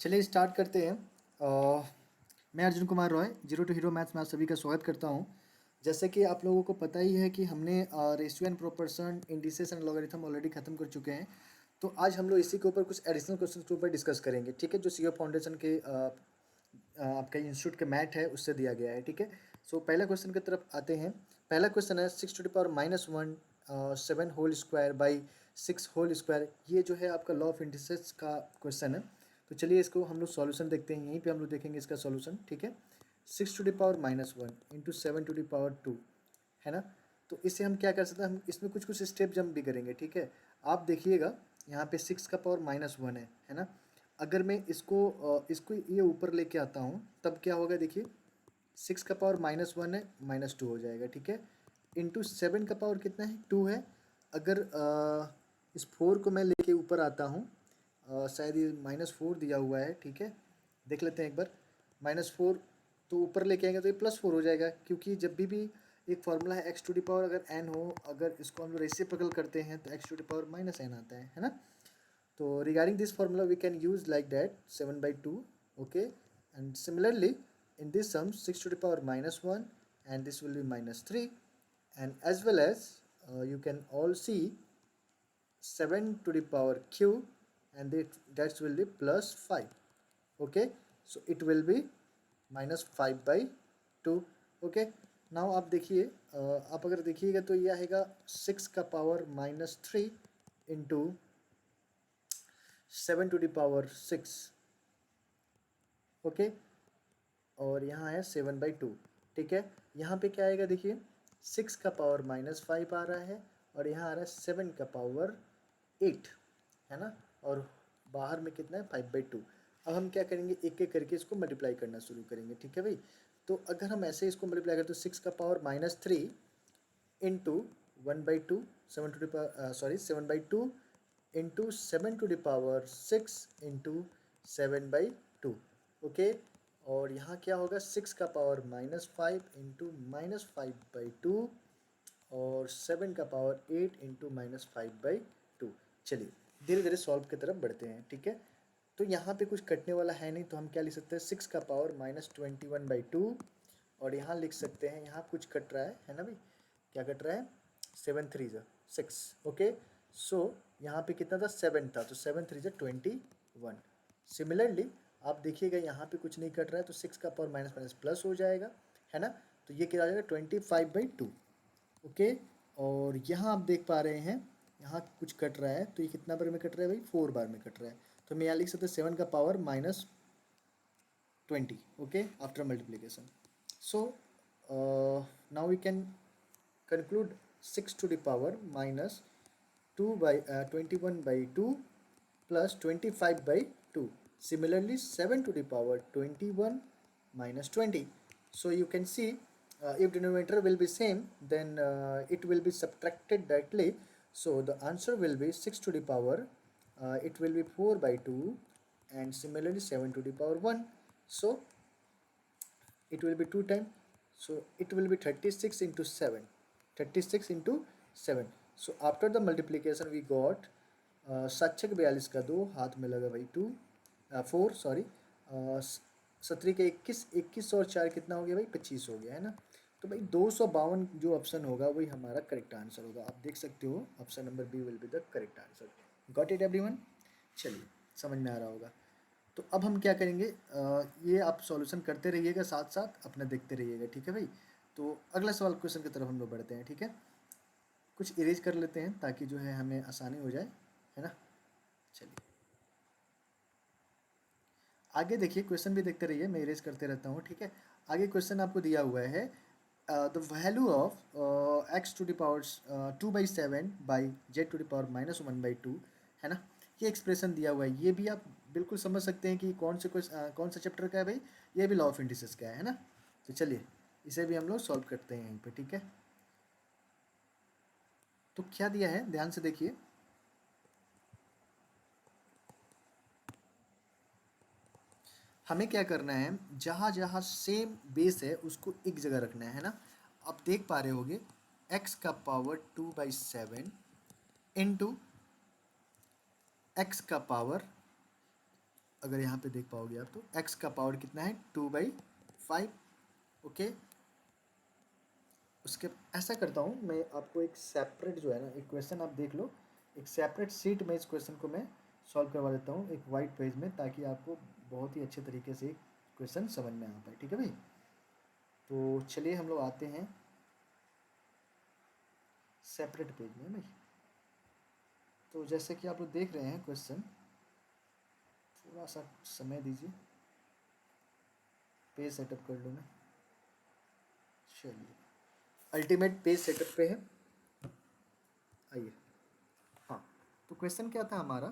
चलिए स्टार्ट करते हैं। मैं Arjun Kumar Roy, zero to hero maths में आप सभी का स्वागत करता हूं। जैसे कि आप लोगों को पता ही है कि हमने ratio and proportion, indices and logarithm already खत्म कर चुके हैं। तो आज हम लोग इसी के ऊपर कुछ एडिशनल क्वेश्चन के ऊपर डिस्कस करेंगे, ठीक है। जो सीओ फाउंडेशन के आपका इंस्टीट्यूट का मैथ है उससे दिया गया है, ठीक है। सो पहला क्वेश्चन की तरफ आते हैं। पहला क्वेश्चन है 6⁻⁻1 7 whole square by 6 whole square. ये जो है आपका लॉ ऑफ इंडिसेस का क्वेश्चन है। तो चलिए इसको हम लोग सॉल्यूशन देखते हैं। यहीं पे हम लोग देखेंगे इसका सॉल्यूशन, ठीक है। 6⁻⁻1 इंटू 7⁻2 है ना। तो इससे हम क्या कर सकते हैं, हम इसमें कुछ कुछ स्टेप जंप भी करेंगे, ठीक है। आप देखिएगा यहाँ पे 6⁻−1 है ना। अगर मैं इसको ये ऊपर लेके आता हूँ तब क्या होगा, देखिए 6⁻−1 है, -2 हो जाएगा, ठीक है। इंटू 7 का पावर कितना है, 2 है। अगर इस 4 को मैं लेके ऊपर आता हूँ, शायद ये -4 दिया हुआ है, ठीक है। देख लेते हैं एक बार। -4 तो ऊपर लेके आएंगे तो ये +4 हो जाएगा, क्योंकि जब भी एक फॉर्मूला है x टू द पावर अगर n हो, अगर इसको हम लोग रेसिप्रोकल करते हैं तो x to the power -n आता है ना। तो regarding this formula we can use like that 7/2, okay. And similarly in this sum 6 to the power -1 and this will be -3, and as well as you can all see 7 to the power cube and that will be +5, okay. So it will be -5/2, okay. now आप देखिए, आप अगर देखिएगा तो ये आएगा 6 का power -3 into 7 to the power 6, okay. और यहाँ है 7/2, ठीक है। यहाँ पे क्या आएगा, देखिए 6 का पावर -5 आ रहा है और यहाँ आ रहा है 7 का पावर 8, है ना। और बाहर में कितना है, 5/2। अब हम क्या करेंगे, एक एक करके इसको मल्टीप्लाई करना शुरू करेंगे, ठीक है भाई। तो अगर हम ऐसे इसको मल्टीप्लाई करें तो 6 का power -3 into 1/2, 7/2 into 7 to the power 6 into 7/2, okay. और यहाँ क्या होगा, 6 का पावर -5 इंटू -5/2 और 7 का पावर 8 इंटू -5/2। चलिए धीरे धीरे सॉल्व की तरफ बढ़ते हैं, ठीक है। तो यहाँ पे कुछ कटने वाला है नहीं, तो हम क्या लिख सकते हैं, 6 का पावर -21/2 और यहाँ लिख सकते हैं, यहाँ कुछ कट रहा है ना भाई। क्या कट रहा है, 7 3 6, ओके। सो यहाँ पे कितना था, 7 था, तो 7 3 21। सिमिलरली आप देखिएगा यहाँ पे कुछ नहीं कट रहा है, तो 6 का पावर माइनस माइनस प्लस हो जाएगा, है ना। तो ये क्या आ जाएगा, 25/2, ओके। और यहाँ आप देख पा रहे हैं यहाँ कुछ कट रहा है, तो ये कितना बार में कट रहा है भाई, 4 बार में कट रहा है। तो मैं यहाँ लिख सकते हैं 7 का power -20, okay, after multiplication. So now we can conclude 6 to the power minus 21/2 plus 25/2. Similarly 7 to the power 21 minus 20. So you can see, if denominator will be same, then it will be subtracted directly. So the answer will be 6 to the power, it will be 4/2, and similarly 7 to the power 1. So it will be 2 times, so it will be 36 into 7, 36 into 7. So after the multiplication we got 7×42 का 2 हाथ में लगा भाई 4 sorry, 17 के 21, 21 और 4 कितना हो गया भाई, 25 हो गया, है ना। तो भाई 252 जो ऑप्शन होगा वही हमारा करेक्ट आंसर होगा। आप देख सकते हो option number B will be the correct answer. Got it everyone, चलिए समझ में आ रहा होगा। तो अब हम क्या करेंगे, ये आप सॉल्यूशन करते रहिएगा, साथ साथ अपना देखते रहिएगा, ठीक है भाई। तो अगला सवाल क्वेश्चन की तरफ हम लोग बढ़ते हैं, ठीक है। कुछ इरेज कर लेते हैं ताकि जो है हमें आसानी हो जाए, है ना। चलिए आगे देखिए, क्वेश्चन भी देखते रहिए, मैं इरेज करते रहता हूँ, ठीक है। आगे क्वेश्चन आपको दिया हुआ है, the value of x to the power 2/7 by z to the power -1/2, है ना। ये एक्सप्रेशन दिया हुआ है, ये भी आप बिल्कुल समझ सकते हैं कि कौन सा चैप्टर का है भाई, ये भी लॉ ऑफ इंडिसेस का है ना। तो चलिए इसे भी हम लोग सॉल्व करते हैं यहीं पे, ठीक है। तो क्या दिया है, ध्यान से देखिए। हमें क्या करना है, जहाँ जहाँ सेम बेस है उसको एक जगह रखना है ना। आप देख पा रहे होगे x का पावर 2/7 इंटू x का पावर अगर यहाँ पे देख पाओगे आप तो x का पावर कितना है 2/5। ओके, उसके ऐसा करता हूँ मैं आपको एक सेपरेट जो है ना एक क्वेश्चन आप देख लो, एक सेपरेट सीट में इस क्वेश्चन को मैं सॉल्व करवा देता हूँ एक वाइट पेज में, ताकि आपको बहुत ही अच्छे तरीके से क्वेश्चन समझ में आ पाए। ठीक है भाई, तो चलिए हम लोग आते हैं सेपरेट पेज में भाई। तो जैसे कि आप लोग देख रहे हैं क्वेश्चन, थोड़ा सा समय दीजिए, पेज सेटअप कर लूँ मैं। चलिए, अल्टीमेट पेज सेटअप पे है, आइए। हाँ, तो क्वेश्चन क्या था हमारा,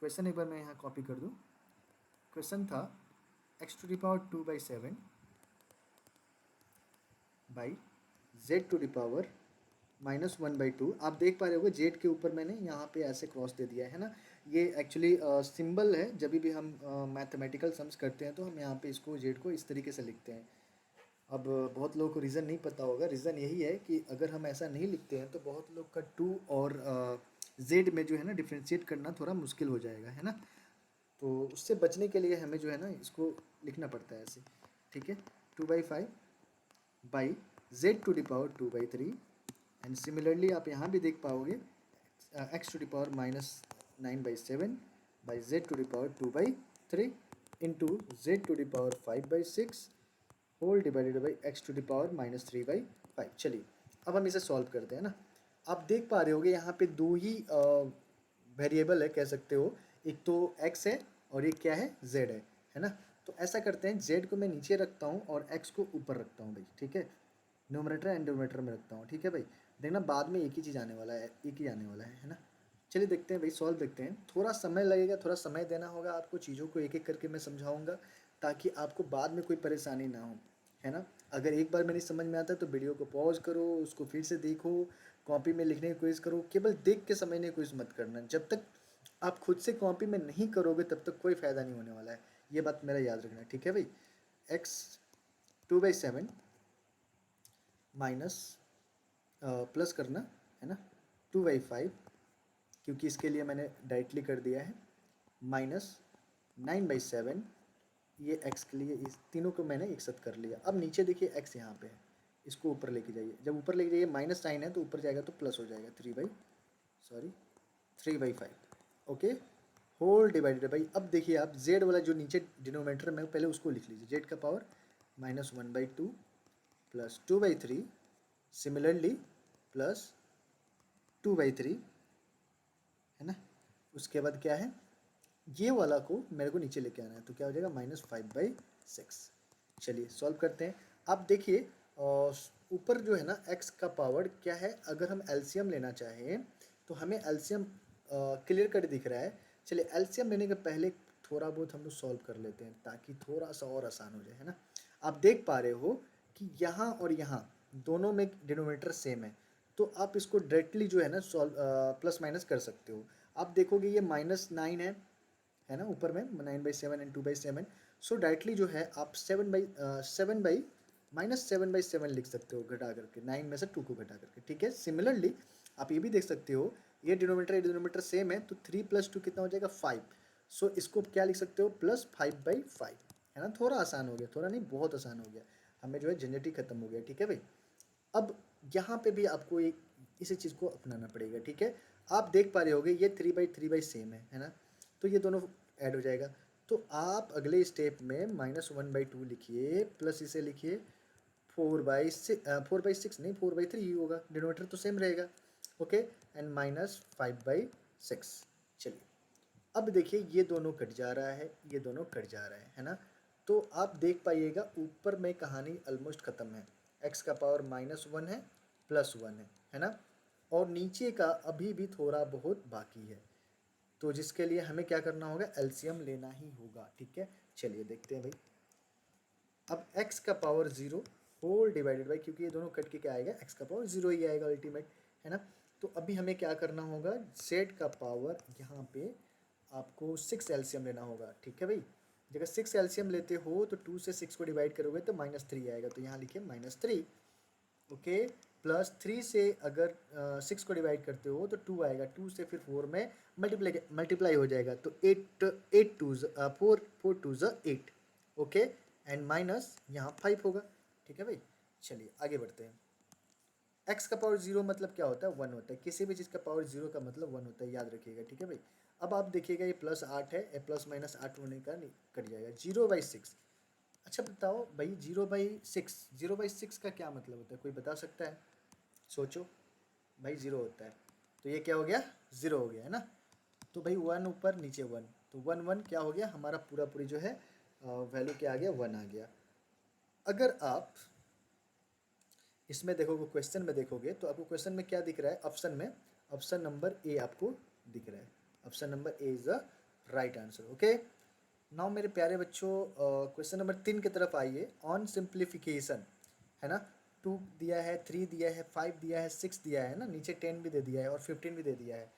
क्वेश्चन एक बार मैं यहाँ कॉपी कर दूँ। क्वेश्चन था x⁴ बाई z⁴ -1/2। आप देख पा रहे होगे जेड के ऊपर मैंने यहाँ पे ऐसे क्रॉस दे दिया है ना, ये एक्चुअली सिंबल है। जब भी हम मैथमेटिकल सम्स करते हैं तो हम यहाँ पे इसको जेड को इस तरीके से लिखते हैं। अब बहुत लोगों को रीज़न नहीं पता होगा, रीज़न यही है कि अगर हम ऐसा नहीं लिखते हैं तो बहुत लोग का टू और जेड में जो है ना डिफ्रेंशिएट करना थोड़ा मुश्किल हो जाएगा, है ना। तो उससे बचने के लिए हमें जो है ना इसको लिखना पड़ता है ऐसे। ठीक है, 2/5 बाई z⁴ एंड सिमिलरली आप यहाँ भी देख पाओगे x⁴ -9/7 by z⁴ into z⁴ 5/6 whole divided by x⁴ -3/5। चलिए अब हम इसे सॉल्व करते हैं ना। आप देख पा रहे होगे यहाँ पे दो ही वेरिएबल है, कह सकते हो, एक तो x है और एक क्या है z है ना। तो ऐसा करते हैं, z को मैं नीचे रखता हूँ और x को ऊपर रखता हूँ भाई। ठीक है, न्यूमरेटर एंड डिनोमिनेटर में रखता हूँ। ठीक है भाई, देखना बाद में एक ही चीज़ आने वाला है, एक ही आने वाला है ना। चलिए देखते हैं भाई, सॉल्व देखते हैं। थोड़ा समय लगेगा, थोड़ा समय देना होगा आपको, चीज़ों को एक एक करके मैं समझाऊंगा ताकि आपको बाद में कोई परेशानी ना हो, है ना। अगर एक बार में नहीं समझ में आता तो वीडियो को पॉज करो, उसको फिर से देखो, कॉपी में लिखने की कोशिश करो। केवल देख के समझने की कोशिश मत करना। जब तक आप खुद से कॉपी में नहीं करोगे तब तक कोई फ़ायदा नहीं होने वाला है, ये बात मेरा याद रखना। ठीक है भाई, x⁴ माइनस प्लस करना है ना 2/5, क्योंकि इसके लिए मैंने डायरेक्टली कर दिया है, -9/7, ये x के लिए इस तीनों को मैंने एक साथ कर लिया। अब नीचे देखिए x यहाँ पे है, इसको ऊपर लेके जाइए। जब ऊपर लेके जाइए माइनस साइन है तो ऊपर जाएगा तो प्लस हो जाएगा, 3/5। ओके, होल डिवाइडेड बाई, अब देखिए आप z वाला जो नीचे डिनोमिनेटर में पहले उसको लिख लीजिए, z का पावर -1/2 प्लस 2/3, सिमिलरली प्लस 2/3, है ना। उसके बाद क्या है, ये वाला को मेरे को नीचे लेके आना है, तो क्या हो जाएगा -5/6। चलिए सॉल्व करते हैं। आप देखिए ऊपर जो है ना x का पावर क्या है, अगर हम एलसीएम लेना चाहें तो हमें एलसीएम क्लियर कट दिख रहा है। चलिए एलसीएम लेने के पहले थोड़ा बहुत हम लोग सॉल्व कर लेते हैं ताकि थोड़ा सा और आसान हो जाए, है ना। आप देख पा रहे हो कि यहाँ और यहाँ दोनों में डिनोमिनेटर सेम है, तो आप इसको डायरेक्टली जो है ना सॉल्व प्लस माइनस कर सकते हो। आप देखोगे ये -9 है ना, ऊपर में 9/7 एंड 2/7। सो डायरेक्टली जो है आप 7/7 लिख सकते हो, घटा करके 9 में से 2 को घटा करके। ठीक है, सिमिलरली आप ये भी देख सकते हो, ये डिनोमिनेटर सेम है, तो 3 + 2 कितना हो जाएगा 5। सो इसको क्या लिख सकते हो, +5/5, है ना। थोड़ा आसान हो गया, थोड़ा नहीं बहुत आसान हो गया, हमें जो है झंझट ही खत्म हो गया। ठीक है भाई, अब यहाँ पे भी आपको एक इसी चीज़ को अपनाना पड़ेगा। ठीक है, आप देख पा रहे होगे ये 3/3 सेम है ना, तो ये दोनों ऐड हो जाएगा। तो आप अगले स्टेप में -1/2 लिखिए, प्लस इसे लिखिए 4/6 नहीं 4/3 ही होगा, डिनोमिनेटर तो सेम रहेगा। Okay, and -5/6। चलिए अब देखिए ये दोनों कट जा रहा है, ये दोनों कट जा रहा है ना। तो आप देख पाइएगा ऊपर में कहानी ऑलमोस्ट ख़त्म है, x का पावर -1 है, +1 है ना, और नीचे का अभी भी थोड़ा बहुत बाकी है, तो जिसके लिए हमें क्या करना होगा, एलसीएम लेना ही होगा। ठीक है, चलिए देखते हैं भाई। अब x का पावर 0 होल डिवाइडेड बाई, क्योंकि ये दोनों कट के क्या आएगा, x का पावर 0 ही आएगा अल्टीमेट, है ना। तो अभी हमें क्या करना होगा, z का पावर यहाँ पे आपको 6 एलसीएम लेना होगा। ठीक है भाई, जब 6 एलसीएम लेते हो तो 2 से 6 को डिवाइड करोगे तो -3 आएगा, तो यहाँ लिखिए -3। ओके, प्लस 3 से अगर 6 को डिवाइड करते हो तो 2 आएगा, 2 से फिर 4 में मल्टीप्लाई हो जाएगा, तो 8 to 4 to 8, okay, and minus यहाँ 5 होगा, ठीक है भाई। चलिए आगे बढ़ते हैं। एक्स का पावर 0 मतलब क्या होता है, 1 होता है, किसी भी चीज़ का पावर 0 का मतलब 1 होता है, याद रखिएगा, ठीक है भाई। अब आप देखिएगा ये प्लस 8 है, ये प्लस माइनस 8 होने का नहीं कट जाएगा, 0/6। अच्छा बताओ भाई, 0/6 का क्या मतलब होता है, कोई बता सकता है? सोचो भाई, 0 होता है, तो ये क्या हो गया, 0 हो गया है ना। तो भाई 1 ऊपर नीचे 1, तो 1 क्या हो गया हमारा, पूरा पूरी जो है वैल्यू क्या आ गया, 1 आ गया। अगर आप इसमें देखोगे, क्वेश्चन में देखोगे, तो आपको क्वेश्चन में क्या दिख रहा है, ऑप्शन में ऑप्शन नंबर ए आपको दिख रहा है, option number A is the right answer, okay. Now मेरे प्यारे बच्चों, क्वेश्चन नंबर 3 की तरफ आइए, ऑन सिंप्लीफिकेशन, है ना। 2 दिया है, 3 दिया है, 5 दिया है, 6 दिया है ना, नीचे 10 भी दे दिया है और 15 भी दे दिया है।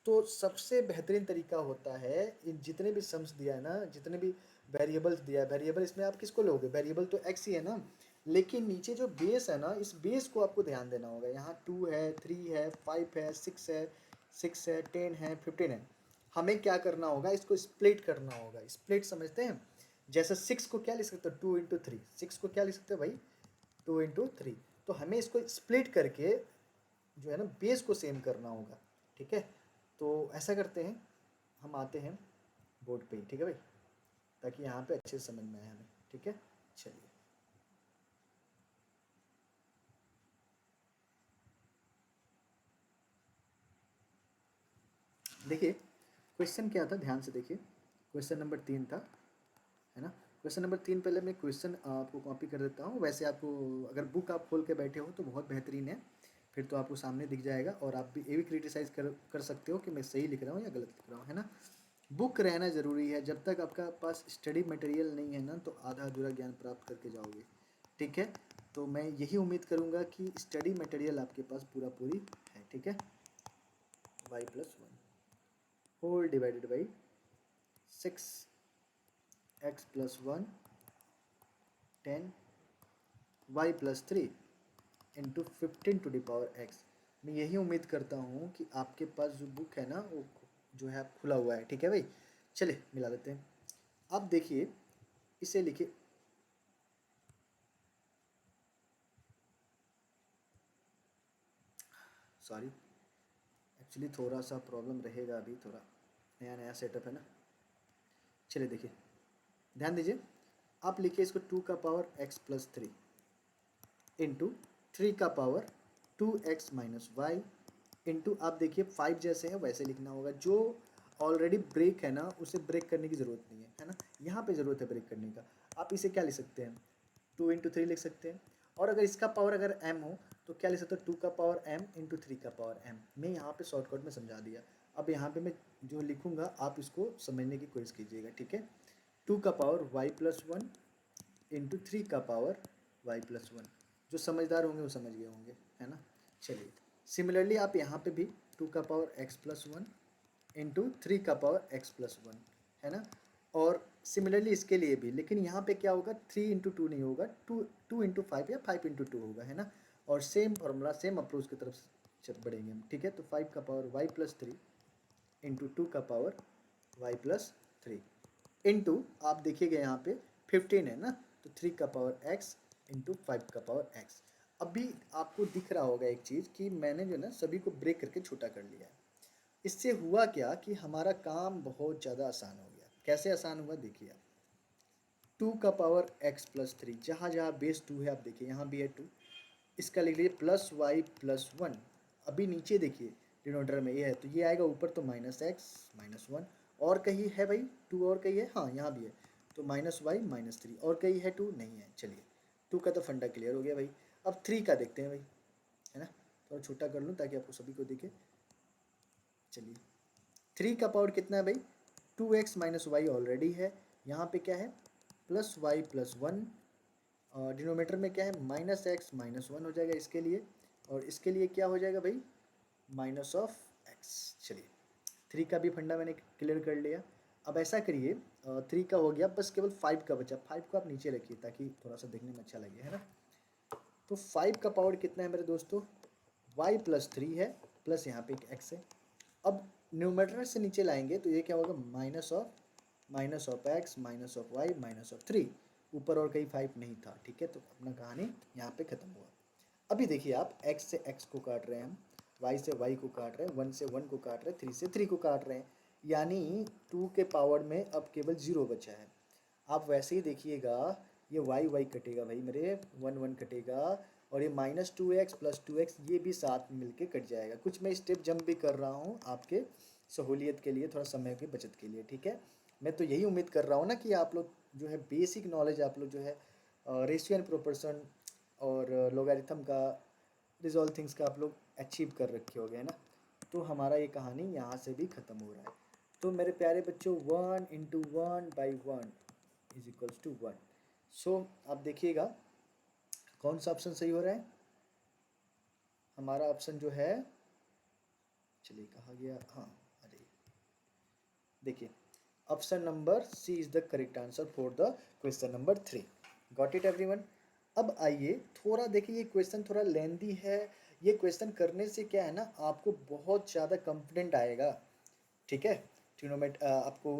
तो सबसे बेहतरीन तरीका होता है, इन जितने भी सम्स दिया है ना, जितने भी वेरिएबल्स दिया है, वेरिएबल इसमें आप किसको लोगे, वेरिएबल तो एक्स ही है ना, लेकिन नीचे जो बेस है ना, इस बेस को आपको ध्यान देना होगा। यहाँ 2 है, 3 है, 5 है, 6 है, 10 है, 15 है। हमें क्या करना होगा, इसको स्प्लिट करना होगा। स्प्लिट समझते हैं, जैसे 6 को क्या लिख सकते हो, 2 × 3, 6 को क्या लिख सकते हो भाई, 2 × 3। तो हमें इसको स्प्लिट करके जो है ना बेस को सेम करना होगा, ठीक है। तो ऐसा करते हैं, हम आते हैं बोर्ड पे ही, ठीक है भाई, ताकि यहाँ पे अच्छे से समझ में आए हमें, ठीक है। चलिए देखिए, क्वेश्चन क्या था, ध्यान से देखिए। क्वेश्चन नंबर 3 था, है ना। क्वेश्चन नंबर 3 पहले मैं क्वेश्चन आपको कॉपी कर देता हूँ। वैसे आपको अगर बुक आप खोल के बैठे हो तो बहुत बेहतरीन है, फिर तो आपको सामने दिख जाएगा, और आप भी ये भी क्रिटिसाइज कर सकते हो कि मैं सही लिख रहा हूँ या गलत लिख रहा हूँ, है ना। बुक रहना ज़रूरी है, जब तक आपका पास स्टडी मटेरियल नहीं है ना, तो आधा अधूरा ज्ञान प्राप्त करके जाओगे, ठीक है। तो मैं यही उम्मीद करूँगा कि स्टडी मटेरियल आपके पास पूरा पूरी है, ठीक है। y+1 whole divided by 6x+1 10 y+3 into 15⁻x। मैं यही उम्मीद करता हूँ कि आपके पास जो बुक है ना, वो जो है खुला हुआ है, ठीक है भाई। चलिए मिला लेते हैं। आप देखिए, इसे लिखिए, सॉरी, एक्चुअली थोड़ा सा प्रॉब्लम रहेगा, अभी थोड़ा नया नया सेटअप है ना। चलिए देखिए, ध्यान दीजिए, आप लिखिए इसको 2⁻x+3 इंटू 3⁻2x−y इंटू, आप देखिए 5 जैसे है वैसे लिखना होगा। जो ऑलरेडी ब्रेक है ना, उसे ब्रेक करने की ज़रूरत नहीं है ना, यहाँ पे ज़रूरत है ब्रेक करने का। आप इसे क्या लिख सकते हैं, 2 × 3 लिख सकते हैं, और अगर इसका पावर अगर m हो तो क्या लिख सकते हो, 2m इंटू 3m। मैं यहाँ पे शॉर्टकट में समझा दिया। अब यहाँ पे मैं जो लिखूँगा आप इसको समझने की कोशिश कीजिएगा, ठीक है। 2y+1 into 3y+1। जो समझदार होंगे वो समझ गए होंगे, है ना। चलिए, सिमिलरली आप यहाँ पे भी 2x+1 इंटू 3x+1, है ना। और सिमिलरली इसके लिए भी, लेकिन यहाँ पे क्या होगा, 3 × 2 नहीं होगा, 2 × 5 या 5 × 2 होगा, है ना। और सेम फॉर्मूला, सेम अप्रोच की तरफ बढ़ेंगे हम, ठीक है। तो 5y+3 इंटू 2y+3 इंटू, आप देखिएगा यहाँ पे 15 है ना, तो 3x इंटू 5x। अभी आपको दिख रहा होगा एक चीज़ कि मैंने जो ना सभी को ब्रेक करके छोटा कर लिया है। इससे हुआ क्या कि हमारा काम बहुत ज़्यादा आसान हो गया। कैसे आसान हुआ देखिए आप, 2x+3, जहाँ जहाँ बेस 2 है आप देखिए, यहाँ भी है 2, इसका लिख लीजिए +y+1। अभी नीचे देखिए डिनोमिनेटर में ये है, तो ये आएगा ऊपर, तो -x−1, और कहीं है भाई 2, और कहीं है, हाँ यहाँ भी है, तो -y−3, और कहीं है 2 नहीं है। चलिए 2 का तो फंडा क्लियर हो गया भाई। अब 3 का देखते हैं भाई, है ना। थोड़ा छोटा कर लूँ ताकि आपको सभी को दिखे। चलिए, 3 का पावर कितना है भाई, 2x−y ऑलरेडी है, यहाँ पे क्या है +y+1, और डिनोमीटर में क्या है -x−1 हो जाएगा इसके लिए, और इसके लिए क्या हो जाएगा भाई -x। चलिए, 3 का भी फंडा मैंने क्लियर कर लिया। अब ऐसा करिए, 3 का हो गया, बस केवल 5 का बचा। 5 को आप नीचे रखिए ताकि थोड़ा सा देखने में अच्छा लगे, है ना। तो 5 का पावर कितना है मेरे दोस्तों, y प्लस 3 है, प्लस यहाँ पे एक x है। अब न्यूमरेटर से नीचे लाएंगे तो ये क्या होगा, minus of x minus of y minus of 3, ऊपर और कहीं 5 नहीं था, ठीक है। तो अपना कहानी यहाँ पे खत्म हुआ। अभी देखिए आप x से x को काट रहे हैं हम, y से y को काट रहे हैं, 1 से 1 को काट रहे हैं, 3 से 3 को काट रहे हैं, यानी 2 के पावर में अब केवल 0 बचा है। आप वैसे ही देखिएगा, ये y कटेगा भाई मेरे, 1 1 कटेगा, और ये -2x प्लस 2x ये भी साथ में मिलके कट जाएगा। कुछ मैं स्टेप जंप भी कर रहा हूँ आपके सहूलियत के लिए, थोड़ा समय की बचत के लिए, ठीक है। मैं तो यही उम्मीद कर रहा हूँ ना कि आप लोग जो है बेसिक नॉलेज, आप लोग जो है रेशियो एंड प्रोपोर्शन और लोगारिथम का, रिजॉल्व थिंग्स का आप लोग अचीव कर रखे होगे, है ना। तो हमारा ये कहानी यहाँ से भी ख़त्म हो रहा है। तो मेरे प्यारे बच्चों, 1 इंटू 1/1 इज इक्वल्स टू 1। सो आप देखिएगा कौन सा ऑप्शन सही हो रहा है। हमारा ऑप्शन जो है, चलिए कहाँ गया, हाँ अरे देखिए, option number C is the correct answer for the question number 3। Got it everyone. अब आइए थोड़ा देखिए, ये क्वेश्चन थोड़ा लेंदी है। ये क्वेश्चन करने से क्या है ना, आपको बहुत ज़्यादा कॉन्फिडेंट आएगा, ठीक है। ट्रिग्नोमेट आपको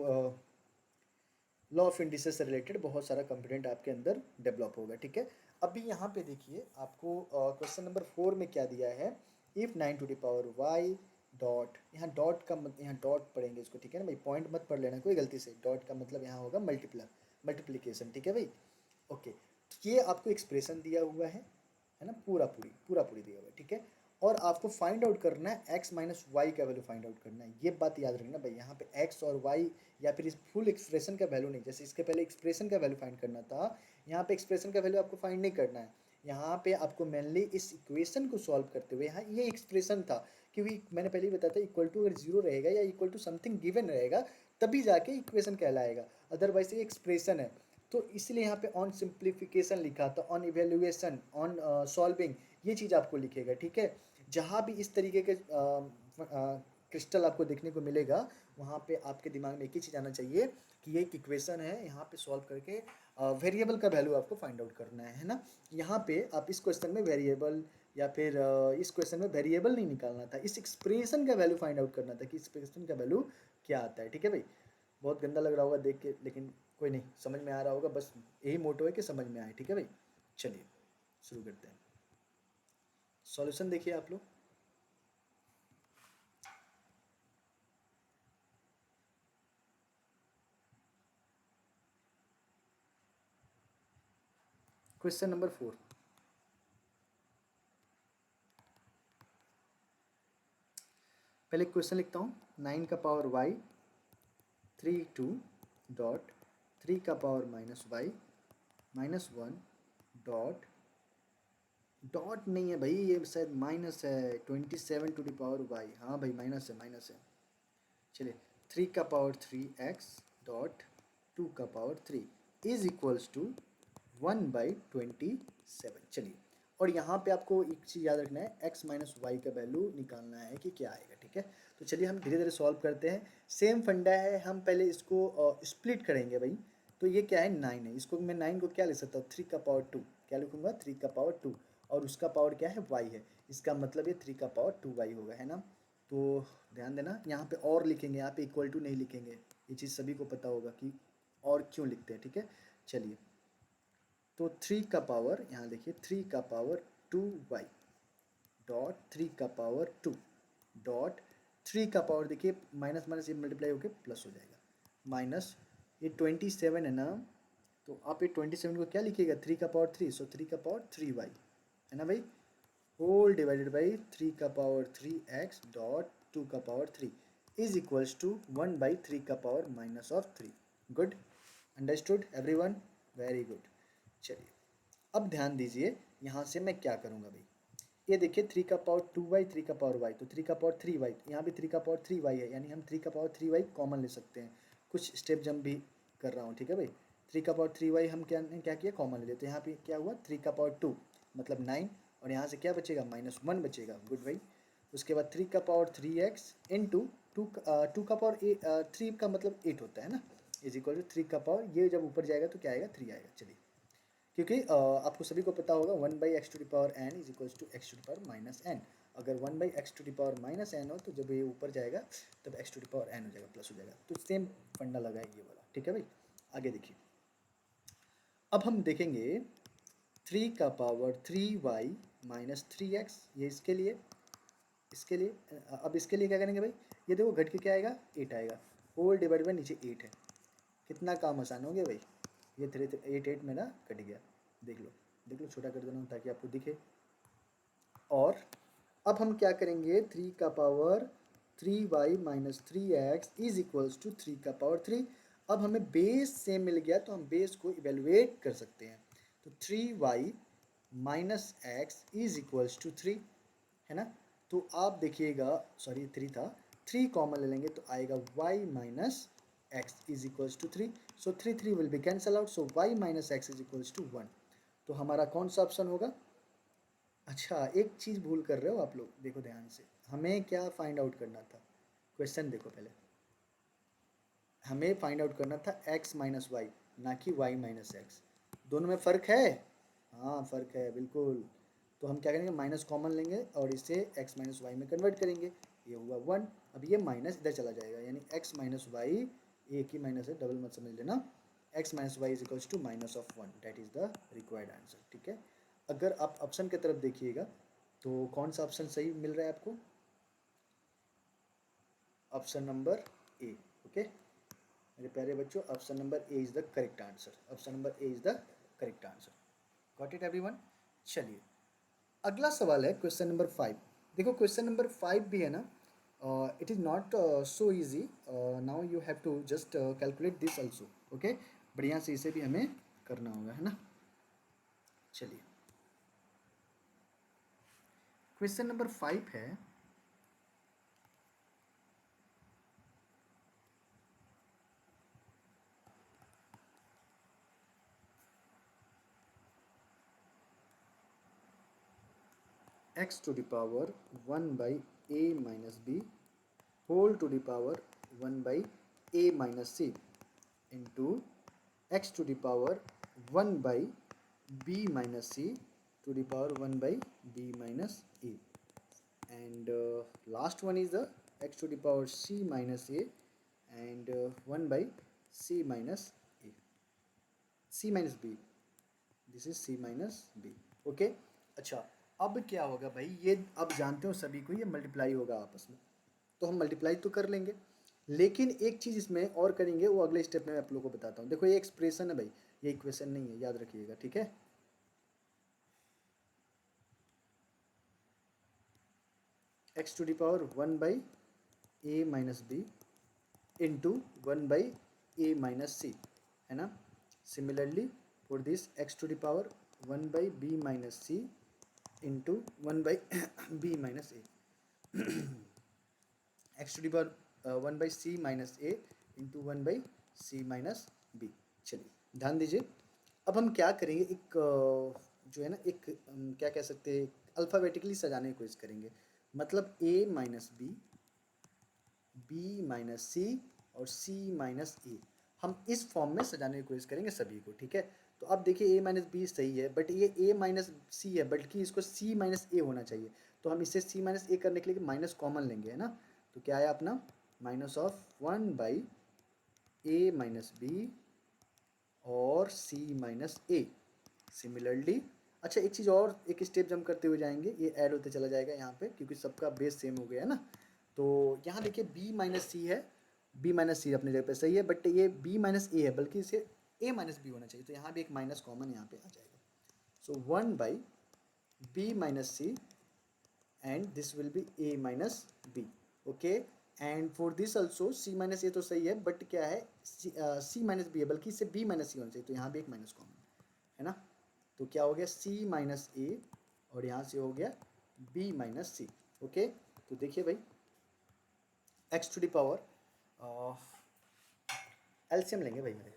लॉ ऑफ इंडिसेस से रिलेटेड बहुत सारा कॉन्फिडेंट आपके अंदर डेवलप होगा, ठीक है। अभी यहाँ पे देखिए आपको क्वेश्चन नंबर 4 में क्या दिया है, if 9 to the power y dot, यहाँ डॉट का यहाँ डॉट पढ़ेंगे इसको, ठीक है ना भाई, पॉइंट मत पढ़ लेना कोई गलती से। डॉट का मतलब यहाँ होगा मल्टीप्लिकेशन, ठीक है भाई, ओके। तो ये आपको एक्सप्रेशन दिया हुआ है ना, पूरा पूरी दिया हुआ है, ठीक है। और आपको फाइंड आउट करना है x माइनस वाई का वैल्यू फाइंड आउट करना है। ये बात याद रखना भाई, यहाँ पे x और y या फिर इस फुल एक्सप्रेशन का वैल्यू नहीं, जैसे इसके पहले एक्सप्रेशन का वैल्यू फाइंड करना था, यहाँ पे एक्सप्रेशन का वैल्यू आपको फाइंड नहीं करना है। यहाँ पे आपको मेनली इस इक्वेशन को सॉल्व करते हुए, यहाँ ये एक्सप्रेशन था, क्योंकि मैंने पहले ही बताया था, इक्वल टू अगर 0 रहेगा या इक्वल टू समथिंग गिवन रहेगा तभी जाके इक्वेशन कहलाएगा, अदरवाइज ये एक्सप्रेशन है। तो इसलिए यहाँ पे ऑन सिंप्लीफिकेशन लिखा था, ऑन इवेल्युएशन, ऑन सॉल्विंग, ये चीज़ आपको लिखेगा, ठीक है। जहाँ भी इस तरीके के क्रिस्टल आपको देखने को मिलेगा, वहाँ पे आपके दिमाग में एक ही चीज़ आना चाहिए कि ये एक इक्वेशन है, यहाँ पे सॉल्व करके वेरिएबल का वैल्यू आपको फाइंड आउट करना है ना। यहाँ पे आप इस क्वेश्चन में वेरिएबल या फिर इस क्वेश्चन में वेरिएबल नहीं निकालना था, इस एक्सप्रेशन का वैल्यू फाइंड आउट करना था कि इस एक्सप्रेशन का वैल्यू क्या आता है, ठीक है भाई। बहुत गंदा लग रहा होगा देख के, लेकिन कोई नहीं, समझ में आ रहा होगा, बस यही मोटो है कि समझ में आए, ठीक है भाई। चलिए शुरू करते हैं। सॉल्यूशन देखिए आप लोग, क्वेश्चन नंबर 4। पहले क्वेश्चन लिखता हूँ, 9 का पावर y 3 2 डॉट 3 का power minus y minus 1 dot, dot नहीं है भाई, ये शायद माइनस है, 27 टू द पावर y, हाँ भाई माइनस है। चलिए 3 का पावर 3x डॉट 2 का पावर 3 इज इक्वल्स टू 1/27। चलिए, और यहाँ पे आपको एक चीज़ याद रखना है, x माइनस वाई का वैल्यू निकालना है कि क्या आएगा, ठीक है। तो चलिए हम धीरे धीरे सॉल्व करते हैं। सेम फंडा है, हम पहले इसको स्प्लिट करेंगे भाई। तो ये क्या है, 9 है, इसको मैं 9 को क्या लिख सकता हूँ, 3 का पावर 2, क्या लिखूँगा, 3 का पावर 2, और उसका पावर क्या है, y है, इसका मतलब ये 3 का पावर 2y होगा, है ना। तो ध्यान देना, यहाँ पे और लिखेंगे, यहाँ पे इक्वल टू नहीं लिखेंगे, ये चीज़ सभी को पता होगा कि और क्यों लिखते हैं, ठीक है। चलिए, तो 3 का पावर, यहाँ देखिए 3 का पावर 2y डॉट 3 का पावर 2 डॉट 3 का पावर, देखिए माइनस माइनस ये मल्टीप्लाई होकर प्लस हो जाएगा, माइनस ये 27 है ना, तो आप ये 27 को क्या लिखिएगा, 3 का पावर 3, सो 3 का पावर 3y, है ना भाई, होल डिवाइडेड बाई 3 का पावर 3x डॉट 2 का पावर 3 इज इक्वल्स टू 1/3 का power minus of 3। Good, understood everyone, very good. चलिए अब ध्यान दीजिए, यहाँ से मैं क्या करूँगा भाई, ये देखिए 3 का पावर 2y, 3 का पावर y, तो 3 का पावर 3y, यहाँ भी 3 का पावर 3y है, यानी हम 3 का पावर 3y कॉमन ले सकते हैं। कुछ स्टेप जंप भी कर रहा हूँ, ठीक है भाई। 3 का पावर 3y हम क्या किया, कॉमन ले लेते हैं। यहाँ पे क्या हुआ, 3 का पावर 2 मतलब 9, और यहाँ से क्या बचेगा, -1 बचेगा। गुड भाई। उसके बाद 3 का पावर 3x इंटू 2 का पावर 3 का मतलब 8 होता है ना, इज इक्वल टू 3 का पावर, ये जब ऊपर जाएगा तो क्या आएगा, 3 आएगा। चलिए क्योंकि आपको सभी को पता होगा 1/x⁴n is equals to x⁻−n। अगर 1/x⁻−n हो तो जब ये ऊपर जाएगा तब x⁴n हो जाएगा, प्लस हो जाएगा। तो सेम फंडा लगा है ये वाला, ठीक है भाई। आगे देखिए, अब हम देखेंगे 3^3y−3x, ये इसके लिए अब इसके लिए क्या करेंगे भाई, ये देखो घट के क्या आएगा, 8 आएगा, होल डिवाइड बाई नीचे 8 है। कितना काम आसान हो गया भाई, ये 8 मेरा कट गया, देख लो छोटा कर देना ताकि आपको दिखे। और अब हम क्या करेंगे, 3^3y−3x इज इक्वल्स टू 3^3। अब हमें बेस सेम मिल गया तो हम बेस को इवेलुएट कर सकते हैं। तो 3y−x इज इक्वल्स टू 3, है ना। तो आप देखिएगा, सॉरी 3 था, 3 कॉमन ले लेंगे तो आएगा y−x is equals to 3। So 3 will be cancel out, so y−x is equals to 1। तो हमारा कौन सा ऑप्शन होगा। अच्छा, एक चीज़ भूल कर रहे हो आप लोग, देखो ध्यान से, हमें क्या फाइंड आउट करना था, क्वेश्चन देखो पहले, हमें फाइंड आउट करना था x−y, ना कि y−x। दोनों में फ़र्क है, हाँ फ़र्क है बिल्कुल। तो हम क्या करेंगे, माइनस कॉमन लेंगे और इसे x−y में कन्वर्ट करेंगे, ये हुआ 1। अब ये माइनस इधर चला जाएगा, यानी x−y, एक ही माइनस है, डबल मत समझ लेना, x−y is equals to -1, that is the required answer, ठीक है। अगर आप ऑप्शन की तरफ देखिएगा तो कौन सा ऑप्शन सही मिल रहा है आपको, ऑप्शन नंबर ए, ओके मेरे प्यारे बच्चों, option number A is the correct answer, option number A is the correct answer. Got it everyone. चलिए अगला सवाल है क्वेश्चन नंबर 5। देखो क्वेश्चन नंबर 5 भी है ना, it is not so easy, now you have to just calculate this also, okay. बढ़िया से इसे भी हमें करना होगा, है ना। चलिए क्वेश्चन नंबर 5 है, x⁴1/a−b whole to the power 1/a−c into x⁴1/b−c to the power 1/b−a, and last one is the x⁴c−a and 1/c−a, c−b, this is c−b, okay. अच्छा, अब क्या होगा भाई, ये अब जानते हो सभी को, ये मल्टीप्लाई होगा आपस में, तो हम मल्टीप्लाई तो कर लेंगे, लेकिन एक चीज़ इसमें और करेंगे, वो अगले स्टेप में मैं आप लोगों को बताता हूँ। देखो ये एक्सप्रेशन है भाई, ये इक्वेशन नहीं है, याद रखिएगा, ठीक है। x⁴1/a−b इंटू 1/a−c, है ना। Similarly for this x⁴1/b−c into 1/b−a, x⁴1/c−a into 1/c−b। चलिए ध्यान दीजिए, अब हम क्या करेंगे, एक जो है ना, एक क्या कह सकते हैं, अल्फ़ाबेटिकली सजाने की कोशिश करेंगे, मतलब a−b, b−c और c−a, हम इस फॉर्म में सजाने की कोशिश करेंगे सभी को, ठीक है। तो अब देखिए a−b सही है, बट ये a−c है, बल्कि इसको c−a होना चाहिए। तो हम इसे c−a करने के लिए माइनस कॉमन लेंगे, है ना। तो क्या है अपना, -1/a−b और c−a। सिमिलरली, अच्छा एक चीज़ और, एक स्टेप जम करते हुए जाएंगे, ये ऐड होते चला जाएगा यहाँ पे, क्योंकि सबका बेस सेम हो गया है ना। तो यहाँ देखिए b−c है, b−c अपनी जगह पे सही है, बट ये b−a है, बल्कि इसे a−b होना चाहिए, तो यहाँ भी एक माइनस कॉमन यहाँ पे आ जाएगा। सो 1/b−c and this will be a−b, okay. And for this also c−a तो सही है, बट क्या है, c−b है, बल्कि इसे b−c होना चाहिए, तो यहाँ भी एक माइनस कॉमन है ना। तो क्या हो गया, c−a और यहाँ से हो गया b−c, ओके। तो देखिए भाई, x⁴ एलसीएम लेंगे भाई मेरे।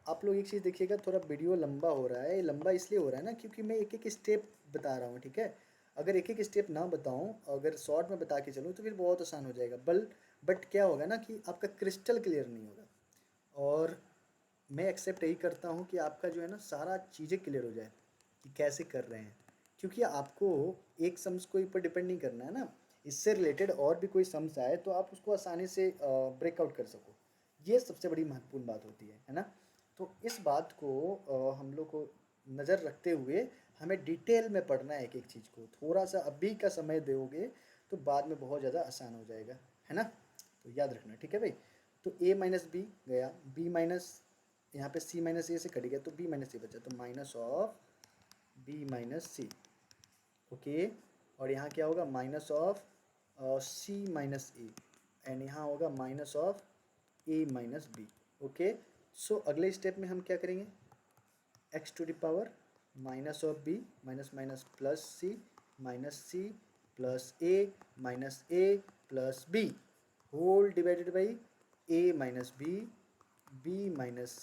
आप लोग एक चीज़ देखिएगा, थोड़ा वीडियो लंबा हो रहा है, लंबा इसलिए हो रहा है ना क्योंकि मैं एक एक स्टेप बता रहा हूँ, ठीक है। अगर एक एक स्टेप ना बताऊँ, अगर शॉर्ट में बता के चलूँ तो फिर बहुत आसान हो जाएगा, बट क्या होगा ना कि आपका क्रिस्टल क्लियर नहीं होगा। और मैं एक्सेप्ट यही करता हूँ कि आपका जो है ना सारा चीज़ें क्लियर हो जाए कि कैसे कर रहे हैं, क्योंकि आपको एक सम्स को ऊपर डिपेंड नहीं करना है ना, इससे रिलेटेड और भी कोई सम्स आए तो आप उसको आसानी से ब्रेकआउट कर सको। ये सबसे बड़ी महत्वपूर्ण बात होती है ना। तो इस बात को हम लोग को नज़र रखते हुए हमें डिटेल में पढ़ना है एक एक चीज़ को। थोड़ा सा अभी का समय दोगे तो बाद में बहुत ज़्यादा आसान हो जाएगा, है ना। तो याद रखना, ठीक है भाई। तो a माइनस बी गया, b माइनस, यहाँ पे c माइनस ए से कट गया तो b माइनस ए बचा, तो minus of b minus C. Okay, और यहाँ क्या होगा, minus of c minus A, and यहाँ होगा minus of a minus B. Okay, so अगले स्टेप में हम क्या करेंगे, x to the power minus of b minus minus plus c plus a plus b whole divided by a minus b minus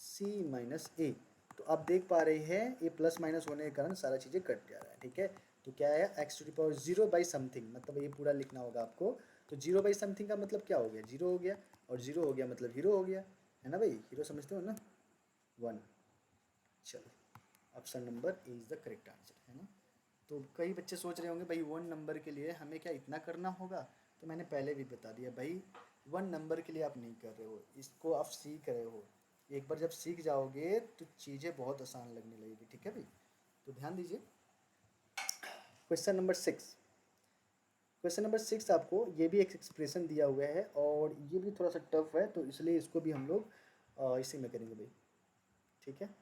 c minus a। तो आप देख पा रहे हैं ये प्लस माइनस होने के कारण सारा चीज़ें कट जा रहा है, ठीक है। तो क्या है, x to the power zero by something, मतलब ये पूरा लिखना होगा आपको। तो जीरो बाई समथिंग का मतलब क्या हो गया, जीरो हो गया, और जीरो हो गया मतलब हीरो हो गया, है ना भाई, हीरो समझते हो ना, वन। चलो, option number A is the correct answer, है ना। तो कई बच्चे सोच रहे होंगे भाई वन नंबर के लिए हमें क्या इतना करना होगा, तो मैंने पहले भी बता दिया भाई, वन नंबर के लिए आप नहीं कर रहे हो, इसको आप सीख रहे हो। एक बार जब सीख जाओगे तो चीज़ें बहुत आसान लगने लगेगी, ठीक है भाई। तो ध्यान दीजिए, question number six. Question number six आपको ये भी एक एक्सप्रेशन दिया हुआ है और ये भी थोड़ा सा टफ है, तो इसलिए इसको भी हम लोग इसी में करेंगे भाई, ठीक है।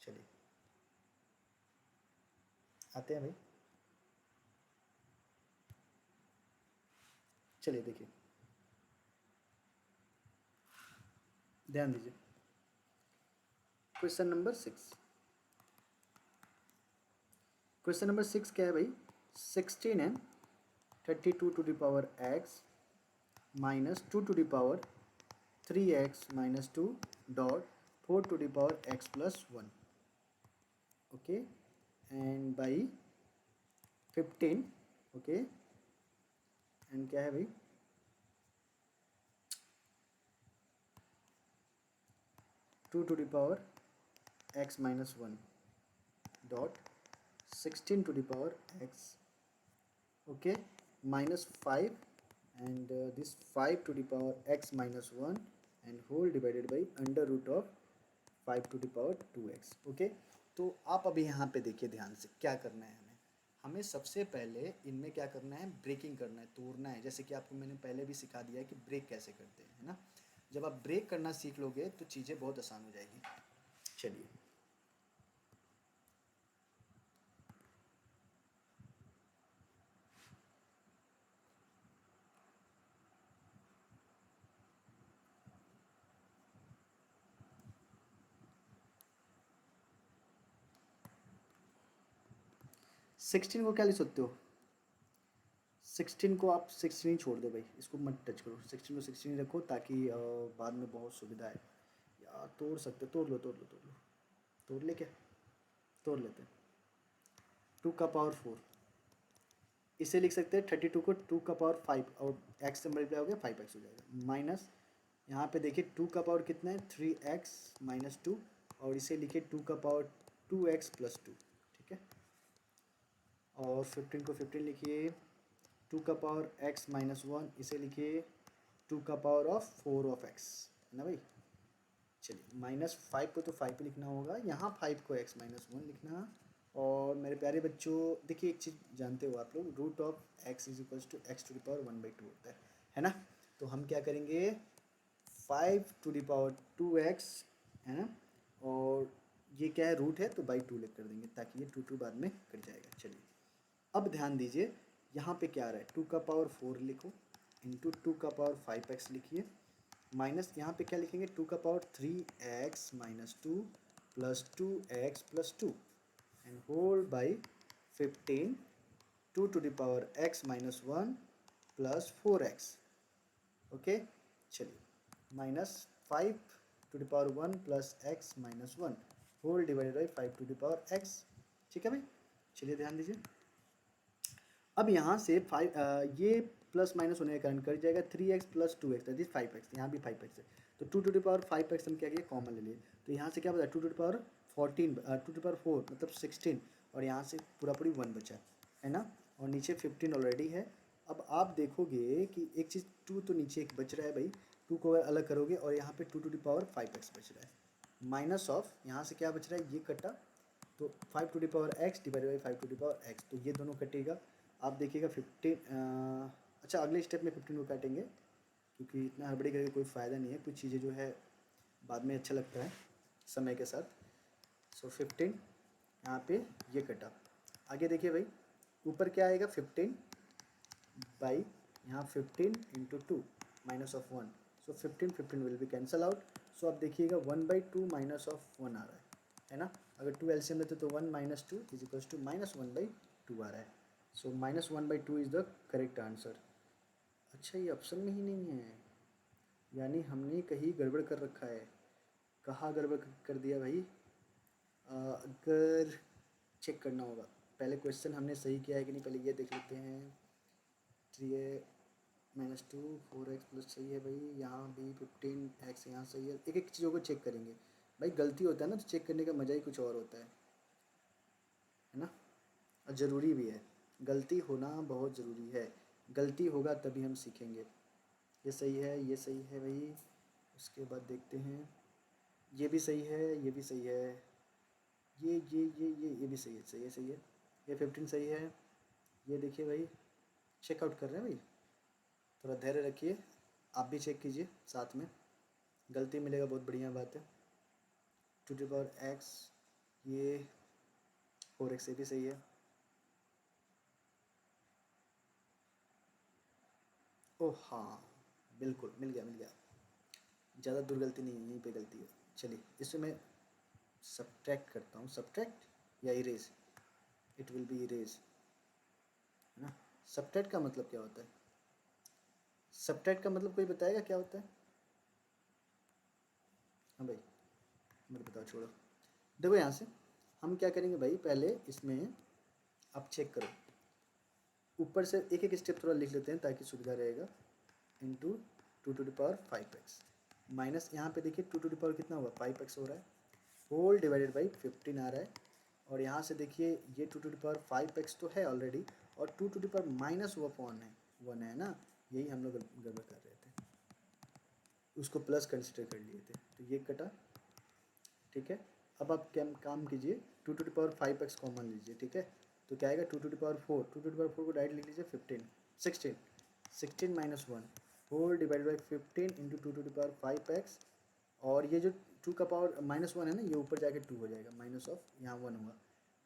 चलिए आते हैं भाई, चलिए देखिए, ध्यान दीजिए, question number six. Question number six क्या है भाई, 16 है 32 to the power x minus 2 to the power 3x minus 2 dot 4 to the power x plus 1। Okay, and by 15। Okay, and क्या है भाई, 2 to the power x minus 1 dot 16 to the power x, okay, minus 5 and this 5 to the power x minus 1 and whole divided by under root of 5 to the power 2x। Okay, तो आप अभी यहाँ पे देखिए ध्यान से क्या करना है, हमें हमें सबसे पहले इनमें क्या करना है, ब्रेकिंग करना है, तोड़ना है। जैसे कि आपको मैंने पहले भी सिखा दिया है कि ब्रेक कैसे करते हैं, है ना। जब आप ब्रेक करना सीख लोगे तो चीज़ें बहुत आसान हो जाएगी। चलिए, 16 को क्या लिख सकते हो, 16 को आप 16 ही छोड़ दो भाई, इसको मत टच करो, 16 को 16 ही रखो ताकि बाद में बहुत सुविधा है। यार तोड़ सकते, तोड़ लो तोड़ लो तोड़ लो, तोड़ ले क्या, तोड़ लेते हैं। 2 का पावर 4, इसे लिख सकते हैं 32 को 2 का पावर 5 और x से मल्टीप्लाई हो गया 5x हो जाएगा, माइनस यहाँ पे देखिए 2 का पावर कितना है 3x माइनस 2, और इसे लिखिए 2 का पावर 2x प्लस 2, ठीक है। और 15 को 15 लिखिए 2 का पावर x माइनस 1, इसे लिखिए 2 का पावर ऑफ 4 ऑफ x, है ना भाई। चलिए, माइनस 5 को तो 5 पे लिखना होगा, यहाँ 5 को x माइनस 1 लिखना। और मेरे प्यारे बच्चों देखिए, एक चीज़ जानते हो आप लोग, root of x is equals to x to the power 1/2 होता है ना। तो हम क्या करेंगे, 5 टू द पावर 2x, है ना, और ये क्या है, रूट है तो बाई 2 कर देंगे ताकि ये 2 बाद में कट जाएगा। चलिए, अब ध्यान दीजिए, यहाँ पे क्या आ रहा है, 2 का पावर 4 लिखो इंटू 2 का पावर 5x लिखिए, माइनस यहाँ पे क्या लिखेंगे, 2 का power 3x minus 2 plus 2x plus 2 and whole by 15 2 to the power x minus 1 plus 4x। Okay, चलिए, minus 5 to the power 1 plus x minus 1 whole divided by 5 to the power x, ठीक है भाई। चलिए ध्यान दीजिए, अब यहाँ से 5 ये प्लस माइनस होने के कारण कट जाएगा, 3x plus 2x that is 5x, यहाँ भी 5x है तो 2 हम क्या किए कॉमन ले लिए, तो यहाँ से क्या बचा 2 मतलब 16 और यहाँ से पूरा पूरी 1 बचा है ना, और नीचे 15 ऑलरेडी है। अब आप देखोगे कि एक चीज़ 2 तो नीचे एक बच रहा है भाई, 2 को अगर अलग करोगे और यहाँ पे 2 बच रहा है, माइनस ऑफ यहाँ से क्या बच रहा है ये कटा, तो 5x डिवाइड बाई 5x, तो ये दोनों कटेगा। आप देखिएगा 15 अच्छा अगले स्टेप में 15 को काटेंगे क्योंकि इतना हड़बड़ी करके कोई फ़ायदा नहीं है, कुछ चीज़ें जो है बाद में अच्छा लगता है समय के साथ। सो 15 यहाँ पे ये कटा, आगे देखिए भाई ऊपर क्या आएगा 15 बाई यहाँ 15 into 2 minus of 1, so 15 will be cancel out. So आप देखिएगा 1/2 माइनस ऑफ 1 आ रहा है ना, अगर 2 एलसीएम लेते तो 1 - 2 इज इक्वल्स टू -1/2 आ रहा है। सो -1/2 इज़ द करेक्ट आंसर। अच्छा ये ऑप्शन में ही नहीं है, यानी हमने कहीं गड़बड़ कर रखा है। कहाँ गड़बड़ कर दिया भाई, अगर चेक करना होगा पहले क्वेश्चन हमने सही किया है कि नहीं, पहले ये देख लेते हैं। 3a-2 4x प्लस सही है भाई, यहाँ भी 15x यहाँ सही है, एक एक चीज़ों को चेक करेंगे भाई, गलती होता है ना तो चेक करने का मज़ा ही कुछ और होता है ना, और ज़रूरी भी है, गलती होना बहुत ज़रूरी है, गलती होगा तभी हम सीखेंगे। ये सही है, ये सही है भाई, उसके बाद देखते हैं ये भी सही है, ये भी सही है, ये भी सही है, सही है सही है, ये 15 सही है, ये देखिए भाई चेकआउट कर रहे हैं भाई, थोड़ा धैर्य रखिए, आप भी चेक कीजिए साथ में, गलती मिलेगा बहुत बढ़िया बात है। 2x ये 4x ये भी सही है, ओह हाँ बिल्कुल मिल गया, ज़्यादा दूर गलती नहीं है, यहीं पे गलती है। चलिए इसमें मैं सब्ट्रैक्ट करता हूँ, सब्ट्रैक्ट या erase, it will be erase है ना। सब्ट्रैक्ट का मतलब क्या होता है, सब्ट्रैक्ट का मतलब कोई बताएगा क्या होता है? हाँ भाई मेरे बताओ, छोड़ो, देखो यहाँ से हम क्या करेंगे भाई, पहले इसमें आप चेक करो, ऊपर से एक एक स्टेप थोड़ा लिख लेते हैं ताकि सुविधा रहेगा। इंटू 2 माइनस यहाँ पे देखिए 2 कितना हुआ 5x हो रहा है, होल डिवाइडेड बाई 15 आ रहा है, और यहाँ से देखिए ये 2 तो है ऑलरेडी, और 2 माइनस हुआ 1 है ना, यही हम लोग गड़बड़ कर रहे थे, उसको प्लस कंसिडर कर लिए थे, तो ये कटा ठीक है। अब आप क्या काम कीजिए 2 कॉमन लीजिए, ठीक है, तो क्या आएगा 2 को डायरेक्ट लिख लीजिए 16 minus 1 whole divide by 15 into 2 और ये जो 2 का पावर -1 है ना, ये ऊपर जाके 2 हो जाएगा, माइनस ऑफ यहाँ 1 हुआ,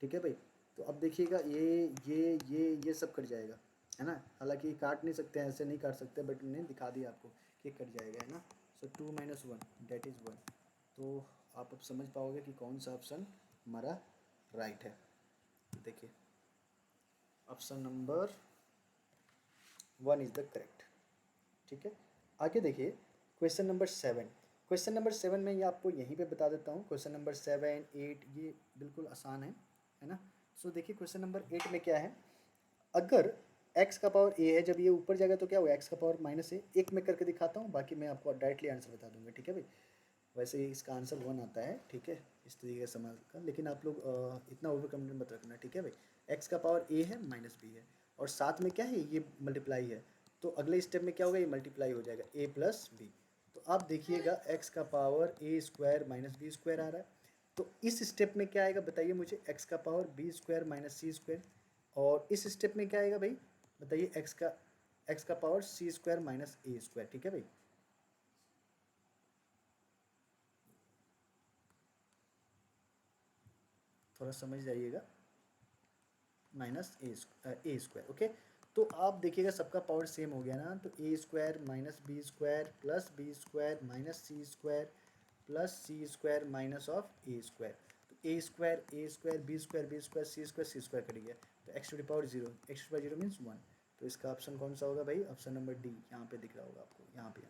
ठीक है भाई। तो अब देखिएगा ये सब कट जाएगा है ना, हालांकि काट नहीं सकते हैं, ऐसे नहीं काट सकते, बट मैंने दिखा दिया आपको कि कट जाएगा है ना। सो 2 - 1 दैट इज़ 1, तो आप अब समझ पाओगे कि कौन सा ऑप्शन हमारा राइट है। देखिए option number 1 is the correct, ठीक है। आगे देखिए क्वेश्चन नंबर 7 में ये आपको यहीं पे बता देता हूँ, क्वेश्चन नंबर 7, 8 ये बिल्कुल आसान है ना। सो देखिए क्वेश्चन नंबर 8 में क्या है, अगर x का पावर a है, जब ये ऊपर जाएगा तो क्या होगा x का पावर -a, एक में करके दिखाता हूँ, बाकी मैं आपको डायरेक्टली आंसर बता दूंगा, ठीक है भाई। वैसे ही इसका आंसर 1 आता है, ठीक है, इस तरीके से समझ का, लेकिन आप लोग इतना ओवर कॉन्फिडेंट मत रखना, ठीक है भाई। x का पावर a है -b है, और साथ में क्या है ये मल्टीप्लाई है, तो अगले स्टेप में क्या होगा, ये मल्टीप्लाई हो जाएगा a प्लस बी, तो आप देखिएगा x का power a square minus B square आ रहा है, तो इस स्टेप में क्या आएगा बताइए मुझे, x का power b square minus C square, और इस स्टेप में क्या आएगा भाई बताइए, x का power c square minus a square, ठीक है भाई। थोड़ा समझ जाइएगा, माइनस ए स्क्वायर, ओके। तो आप देखिएगा सबका पावर सेम हो गया ना, तो A square minus B square plus B square minus C square plus C square minus of A square, तो A square B square C square cut गया, तो X to the power 0, X to the power 0 means 1, तो इसका option कौन सा होगा भाई, option number D, यहाँ पे दिख रहा होगा आपको, यहाँ पे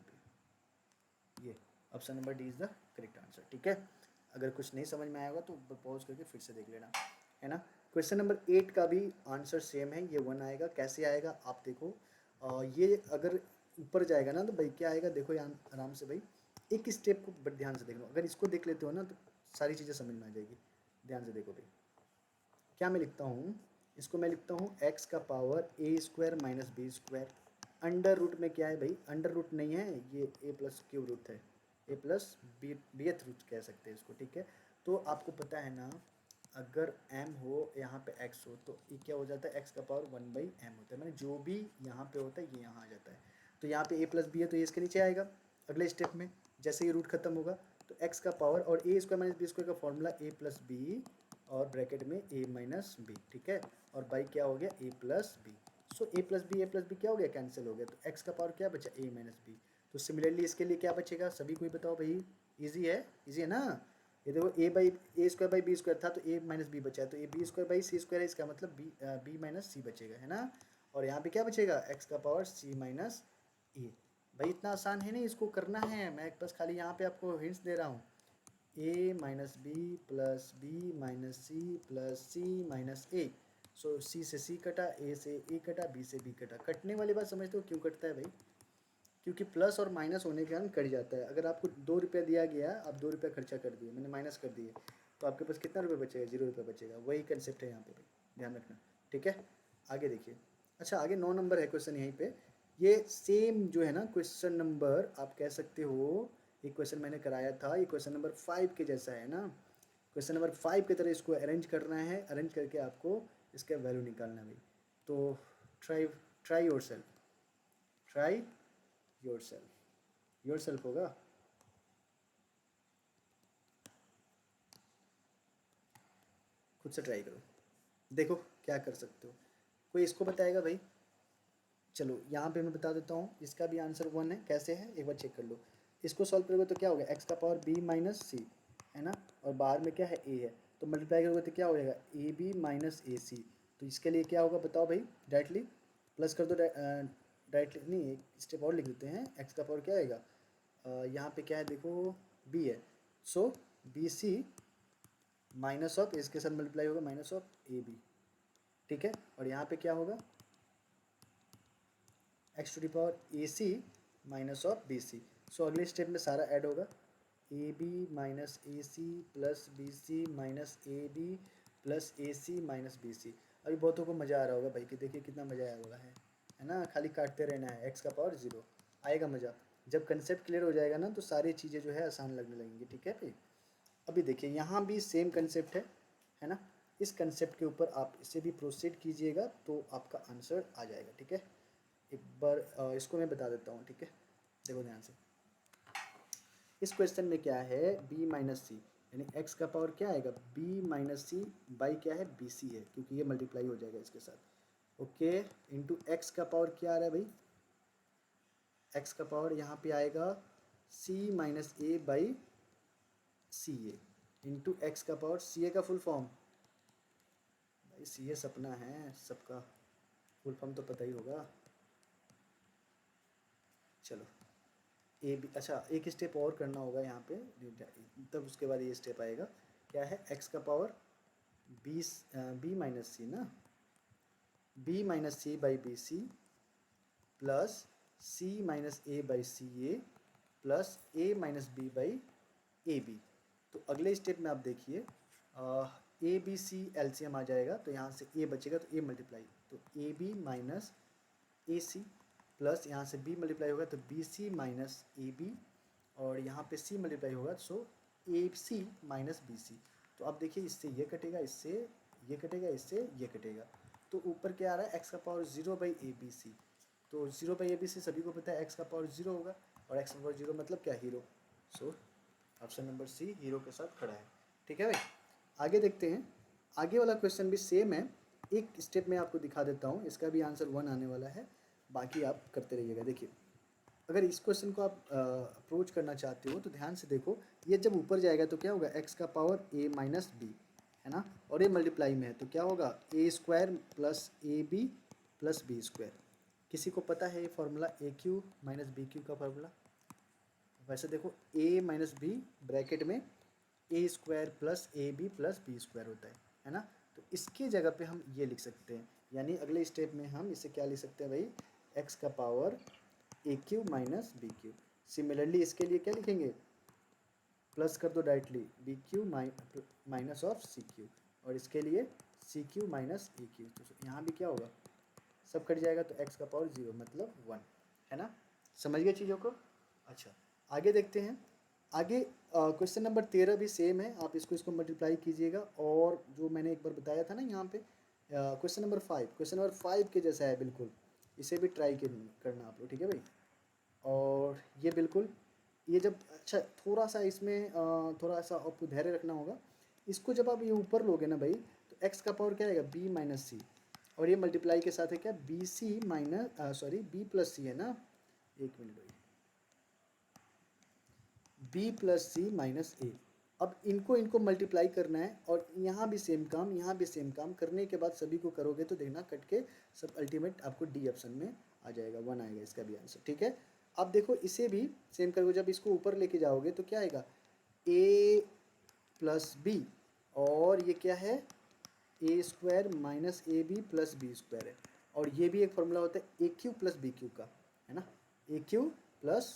ये option number D is the correct answer, ठीक है। अगर कुछ नहीं समझ में आएगा तो पॉज करके फिर से देख लेना, है ना। क्वेश्चन नंबर 8 का भी आंसर सेम है, ये 1 आएगा, कैसे आएगा आप देखो, ये अगर ऊपर जाएगा ना तो भाई क्या आएगा, देखो यहाँ आराम से भाई, एक स्टेप को बट ध्यान से देख लो, अगर इसको देख लेते हो ना तो सारी चीज़ें समझ में आ जाएगी। ध्यान से देखो भाई, क्या मैं लिखता हूँ, इसको मैं लिखता हूँ एक्स का power A square minus B square. Under root में क्या है भाई, अंडर रूट नहीं है, ये ए प्लस क्यूब रूट है, ए प्लस बीएथ रूट कह सकते हैं इसको, ठीक है। तो आपको पता है ना, अगर m हो यहाँ पे x हो तो ये क्या हो जाता है, x का पावर 1/m होता है, मैंने जो भी यहाँ पे होता है ये यहाँ आ जाता है। तो यहाँ पे a प्लस बी है तो ये इसके नीचे आएगा अगले स्टेप में, जैसे ये रूट खत्म होगा तो x का पावर और a square minus B square का फॉर्मूला a प्लस बी और ब्रैकेट में a माइनस बी, ठीक है। और बाई क्या हो गया, a plus b. So a plus b क्या हो गया, कैंसिल हो गया, तो x का पावर क्या बचा, a माइनस बी। तो सिमिलरली इसके लिए क्या बचेगा, सभी को ही बताओ भाई, ईजी है ना। ये देखो a square by b square था तो ए माइनस बी बचा है, तो a b square by c square है, इसका मतलब बी माइनस सी बचेगा, है ना। और यहाँ पे क्या बचेगा, एक्स का पावर सी माइनस ए। भाई इतना आसान है नहीं, इसको करना है, मैं बस खाली यहाँ पे आपको हिंट्स दे रहा हूँ। ए माइनस बी माइनस सी माइनस ए। सो सी से सी कटा, ए से ए कटा, बी से बी कटा। कटने वाली बात समझते हो क्यों कटता है भाई, क्योंकि प्लस और माइनस होने के कारण कट जाता है। अगर आपको 2 रुपया दिया गया, आप 2 रुपया खर्चा कर दिए, मैंने माइनस कर दिए, तो आपके पास कितना रुपये बचेगा, 0 रुपये बचेगा। वही कंसेप्ट है यहाँ पे भी, ध्यान रखना, ठीक है। आगे देखिए, अच्छा आगे 9 नंबर है क्वेश्चन यहीं पे। ये सेम जो है ना क्वेश्चन नंबर, आप कह सकते हो ये क्वेश्चन मैंने कराया था, ये क्वेश्चन नंबर 5 के जैसा है ना। क्वेश्चन नंबर 5 की तरह इसको अरेंज करना है, अरेंज करके आपको इसका वैल्यू निकालना है भाई। तो try try your self, try your self होगा। खुद से ट्राई करो, देखो क्या कर सकते हो। कोई इसको बताएगा भाई, चलो यहाँ पे मैं बता देता हूँ, इसका भी आंसर 1 है। कैसे है एक बार चेक कर लो। इसको सॉल्व करोगे तो क्या हो गया, एक्स का पावर बी माइनस सी, है ना, और बाहर में क्या है ए है, तो मल्टीप्लाई करोगे तो क्या हो जाएगा, ए बी माइनस ए सी। तो इसके लिए क्या होगा बताओ भाई, डायरेक्टली प्लस कर दो, डायरेक्टली नहीं, एक स्टेप और लिख देते हैं। एक्स का पावर क्या आएगा, यहाँ पे क्या है देखो, बी है, सो बी सी माइनस ऑफ, इसके साथ मल्टीप्लाई होगा माइनस ऑफ ए बी, ठीक है। और यहाँ पे क्या होगा, X to the power A C minus of B C. So अगले स्टेप में सारा ऐड होगा, A B minus A C plus B C minus A B plus A C minus B C. अभी बहुतों को मज़ा आ रहा होगा भाई कि देखिए कितना मज़ा आया होगा, है ना, खाली काटते रहना है, एक्स का पावर 0 आएगा मज़ा। जब कंसेप्ट क्लियर हो जाएगा ना तो सारी चीज़ें जो है आसान लगने लगेंगी, ठीक है भाई। अभी देखिए यहाँ भी सेम कंसेप्ट है ना। इस कंसेप्ट के ऊपर आप इसे भी प्रोसीड कीजिएगा तो आपका आंसर आ जाएगा, ठीक है। एक बार इसको मैं बता देता हूँ, ठीक है, देखो ध्यान से। इस क्वेश्चन में क्या है, b माइनस सी, यानी x का पावर क्या आएगा, b माइनस सी बाई क्या है, बी सी है, क्योंकि ये मल्टीप्लाई हो जाएगा इसके साथ, ओके। इंटू एक्स का पावर क्या आ रहा है भाई, x का पावर यहाँ पे आएगा c minus a by c a, into x का पावर सी ए का फुल फॉर्म, भाई सी ए सपना है सबका, फुल फॉर्म तो पता ही होगा। चलो ए बी, अच्छा एक स्टेप और करना होगा यहाँ पे, तब उसके बाद ये स्टेप आएगा। क्या है, एक्स का पावर बी माइनस सी ना, b minus c by b c plus C minus a by c a plus a minus b by a b. तो अगले स्टेप में आप देखिए, ए बी सी एलसीएम आ जाएगा, तो यहाँ से ए बचेगा तो ए मल्टीप्लाई, तो a B minus A C plus यहाँ से b मल्टीप्लाई होगा तो बी सी माइनस ए बी, और यहाँ पे c मल्टीप्लाई होगा सो ए सी माइनस बी सी। तो अब देखिए इससे ये कटेगा, इससे ये कटेगा, इससे ये कटेगा, तो ऊपर क्या आ रहा है, x का power 0 by a b c. तो 0 बाई ए बी सी सभी को पता है x का पावर 0 होगा, और x का पावर 0 मतलब क्या, hero. So option number c hero के साथ खड़ा है, ठीक है भाई। आगे देखते हैं, आगे वाला क्वेश्चन भी सेम है, एक स्टेप में आपको दिखा देता हूँ, इसका भी आंसर 1 आने वाला है, बाकी आप करते रहिएगा। देखिए अगर इस क्वेश्चन को आप अप्रोच करना चाहते हो तो ध्यान से देखो, ये जब ऊपर जाएगा तो क्या होगा, एक्स का पावर ए माइनस बी, है ना, और ये मल्टीप्लाई में है तो क्या होगा, A square plus A B plus B square. किसी को पता है ये formula, A cube minus B cube का फार्मूला। वैसे देखो ए माइनस बी ब्रैकेट में A square plus A B plus B square होता है ना। तो इसके जगह पे हम ये लिख सकते हैं, यानी अगले स्टेप में हम इसे क्या लिख सकते हैं भाई, एक्स का power A cube minus B cube. Similarly इसके लिए क्या लिखेंगे, प्लस कर दो directly B cube minus of C cube, और इसके लिए C cube minus A cube. तो यहाँ भी क्या होगा, सब कट जाएगा तो एक्स का पावर 0 मतलब 1, है ना। समझ गए चीज़ों को। अच्छा आगे देखते हैं। आगे क्वेश्चन नंबर 13 भी सेम है, आप इसको मल्टीप्लाई कीजिएगा, और जो मैंने एक बार बताया था ना यहाँ पे क्वेश्चन नंबर 5 के जैसा है बिल्कुल, इसे भी ट्राई करना आप लोग, ठीक है भाई। और ये बिल्कुल ये जब अच्छा थोड़ा सा इसमें थोड़ा सा आपको धैर्य रखना होगा। इसको जब आप ये ऊपर लोगे ना भाई, तो एक्स का पावर क्या आएगा, बी माइनस सी, और ये मल्टीप्लाई के साथ है क्या, बी सी minus sorry B plus C है ना, एक मिनट भाई, B plus C minus A. अब इनको मल्टीप्लाई करना है, और यहाँ भी सेम काम, यहाँ भी सेम काम करने के बाद सभी को करोगे तो देखना कट के सब अल्टीमेट आपको डी ऑप्शन में आ जाएगा, 1 आएगा इसका भी आंसर, ठीक है। अब देखो इसे भी सेम करोगे, जब इसको ऊपर लेके जाओगे तो क्या आएगा, ए प्लस बी, और ये क्या है, A square minus A B plus B square है, और ये भी एक फॉर्मूला होता है A cube plus B cube का, है ना, A cube plus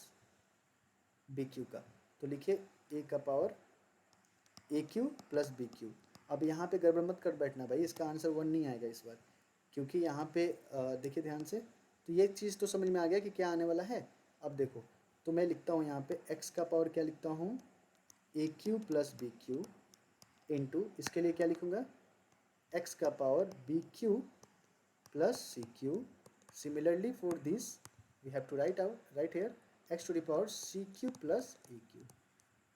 B cube का। तो लिखिए ए का power A cube plus B cube. अब यहाँ पे गड़बड़ मत कर बैठना भाई, इसका आंसर 1 नहीं आएगा इस बार, क्योंकि यहाँ पे देखिए ध्यान से, तो ये चीज़ तो समझ में आ गया कि क्या आने वाला है। अब देखो, तो मैं लिखता हूँ यहाँ पे एक्स का पावर क्या लिखता हूँ, A cube plus B cube into, इसके लिए क्या लिखूँगा, एक्स का power B cube plus C cube. Similarly for this we have to write here X to the power C cube plus A cube.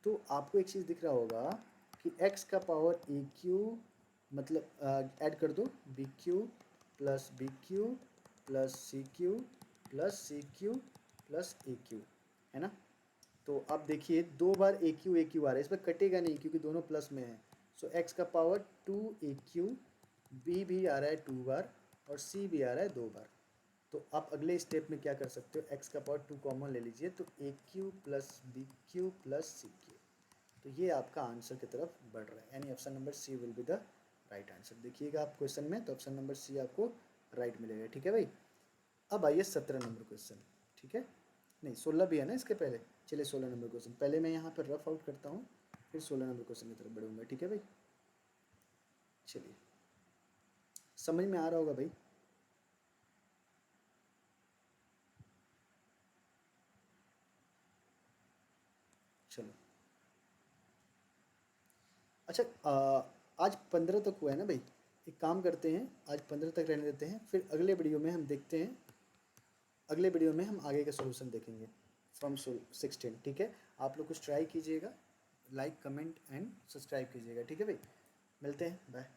तो आपको एक चीज़ दिख रहा होगा कि x का पावर ए क्यू मतलब ऐड कर दो B cube plus B cube plus C cube plus C cube plus A cube, है ना। तो अब देखिए 2 बार ए क्यू आ रहा है, इसमें कटेगा नहीं क्योंकि दोनों प्लस में है। सो x का पावर 2 ए क्यू, बी भी आ रहा है 2 बार, और सी भी आ रहा है 2 बार। तो आप अगले स्टेप में क्या कर सकते हो, x का पावर 2 कॉमन ले लीजिए, तो A cube plus B cube plus C cube. तो ये आपका आंसर की तरफ बढ़ रहा है, यानी option number c will be the right answer. देखिएगा आप क्वेश्चन में, तो ऑप्शन नंबर सी आपको राइट मिलेगा, ठीक है भाई। अब आइए 17 नंबर क्वेश्चन, ठीक है, नहीं 16 भी है ना इसके पहले। चलिए 16 नंबर क्वेश्चन पहले मैं यहाँ पर रफ आउट करता हूँ, फिर 16 नंबर क्वेश्चन की तरफ बढ़ूंगा, ठीक है भाई। चलिए समझ में आ रहा होगा भाई। चलो अच्छा आज 15 तक हुआ है ना भाई, एक काम करते हैं आज 15 तक रहने देते हैं, फिर अगले वीडियो में हम देखते हैं, अगले वीडियो में हम आगे का सॉल्यूशन देखेंगे फ्रॉम 16, ठीक है। आप लोग कुछ ट्राई कीजिएगा, लाइक कमेंट एंड सब्सक्राइब कीजिएगा, ठीक है भाई। मिलते हैं, बाय।